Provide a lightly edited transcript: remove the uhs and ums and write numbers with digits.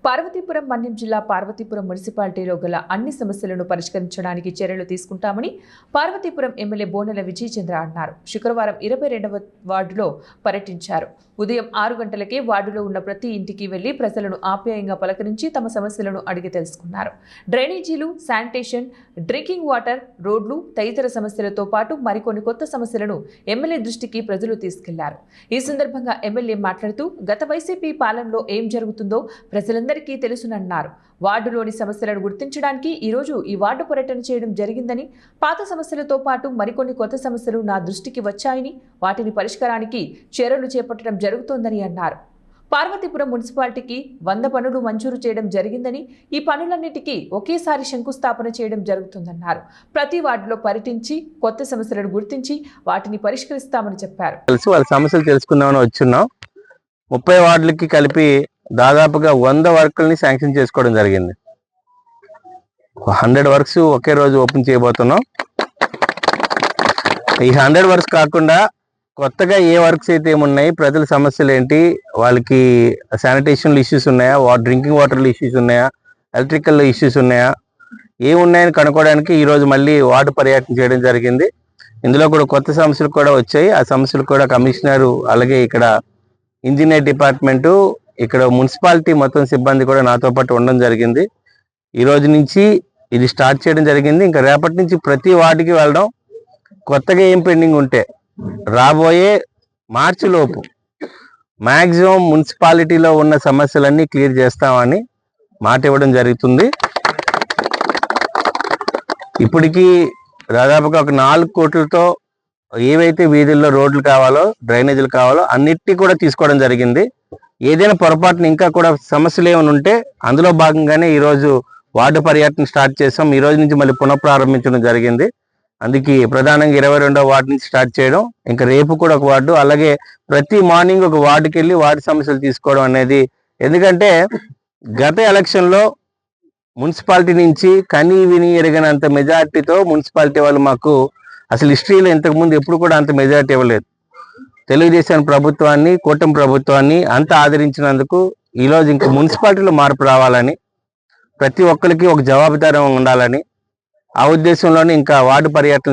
పార్వతీపురం మన్యం జిల్లా పార్వతీపురం మున్సిపాలిటీలో గల అన్ని సమస్యలను పరిష్కరించడానికి చర్యలు తీసుకుంటామని పార్వతీపురం ఎమ్మెల్యే బోనెల విజయచంద్ర అన్నారు. శుక్రవారం 22వ వార్డులో పర్యటించారు. ఉదయం 6 గంటలకే వార్డులో ఉన్న ప్రతి ఇంటికి వెళ్లి ప్రజలను ఆప్యాయంగా పలకరించి తమ సమస్యలను అడిగి తెలుసుకున్నారు. డ్రైనేజీలు, శానిటేషన్, డ్రింకింగ్ వాటర్, రోడ్లు తదితర సమస్యలతో పాటు మరికొన్ని కొత్త సమస్యలను ఎమ్మెల్యే దృష్టికి ప్రజలు తీసుకెళ్లారు. ఈ సందర్భంగా ఎమ్మెల్యే మాట్లాడుతూ గత వైసీపీ పాలనలో ఏం జరుగుతుందో ప్రజలందరికీ తెలుసునన్నారు. వార్డులోని సమస్యలను గుర్తించడానికి ఈరోజు ఈ వార్డు పర్యటన చేయడం జరిగిందని, పాత సమస్యలతో పాటు మరికొన్ని కొత్త సమస్యలు నా దృష్టికి వచ్చాయని, వాటిని పరిష్కారానికి చర్యలు చేపట్టడం జరుగుతోందని అన్నారు. పార్వతీపురం మున్సిపాలిటీకి 100 పనులు మంజూరు చేయడం జరిగిందని, ఈ పనులన్నిటికీ ఒకేసారి శంకుస్థాపన చేయడం జరుగుతుందన్నారు. ప్రతి వార్డులో పర్యటించి కొత్త సమస్యలను గుర్తించి వాటిని పరిష్కరిస్తామని చెప్పారు. వాళ్ళ సమస్యలు తెలుసుకుందామని వచ్చున్నాం. 30 వార్డులకి కలిపి దాదాపుగా 100 వర్కుల్ని శాంక్షన్ చేసుకోవడం జరిగింది. 100 వర్క్స్ ఒకే రోజు ఓపెన్ చేయబోతున్నాం. ఈ 100 వర్క్స్ కాకుండా కొత్తగా ఏ వర్క్స్ అయితే ఏమున్నాయి, ప్రజల సమస్యలు ఏంటి, వాళ్ళకి శానిటేషన్ ఇష్యూస్ ఉన్నాయా, డ్రింకింగ్ వాటర్ ఇష్యూస్ ఉన్నాయా, ఎలక్ట్రికల్ ఇష్యూస్ ఉన్నాయా, ఏమున్నాయని కనుక్కోవడానికి ఈరోజు మళ్ళీ వార్డు పర్యటన చేయడం జరిగింది. ఇందులో కూడా కొత్త సమస్యలు కూడా వచ్చాయి. ఆ సమస్యలు కూడా కమిషనరు, అలాగే ఇక్కడ ఇంజనీర్ డిపార్ట్మెంటు, ఇక్కడ మున్సిపాలిటీ మొత్తం సిబ్బంది కూడా నాతో పాటు ఉండడం జరిగింది. ఈ రోజు నుంచి ఇది స్టార్ట్ చేయడం జరిగింది. ఇంకా రేపటి నుంచి ప్రతి వార్డుకి వెళ్ళడం, కొత్తగా ఏం పెండింగ్ ఉంటే రాబోయే మార్చి లోపు మ్యాక్సిమం మున్సిపాలిటీలో ఉన్న సమస్యలన్నీ క్లియర్ చేస్తామని మాట ఇవ్వడం జరుగుతుంది. ఇప్పటికీ దాదాపుగా ఒక 4 కోట్లతో ఏవైతే వీధుల్లో రోడ్లు కావాలో, డ్రైనేజీలు కావాలో అన్నిటి కూడా తీసుకోవడం జరిగింది. ఏదైనా పొరపాటున ఇంకా కూడా సమస్యలు ఏమైనా ఉంటే అందులో భాగంగానే ఈరోజు వార్డు పర్యటన స్టార్ట్ చేసాం. ఈ రోజు నుంచి మళ్ళీ పునఃప్రారంభించడం జరిగింది. అందుకే ప్రధానంగా 22వ వార్డు నుంచి స్టార్ట్ చేయడం, ఇంకా రేపు కూడా ఒక వార్డు, అలాగే ప్రతి మార్నింగ్ ఒక వార్డుకి వెళ్ళి వార్డు సమస్యలు తీసుకోవడం అనేది. ఎందుకంటే గత ఎలక్షన్లో మున్సిపాలిటీ నుంచి కనీ విని ఎరగనంత మెజార్టీతో మున్సిపాలిటీ వాళ్ళు మాకు అసలు హిస్టరీలో ఇంతకుముందు ఎప్పుడు కూడా అంత మెజార్టీ ఇవ్వలేదు. తెలుగుదేశం ప్రభుత్వాన్ని, కూటమి ప్రభుత్వాన్ని అంత ఆదరించినందుకు ఈరోజు ఇంకా మున్సిపాలిటీలో మార్పు రావాలని, ప్రతి ఒక్కరికి ఒక జవాబుదారీ ఉండాలని ఆ ఉద్దేశంలోనే ఇంకా వార్డు పర్యటన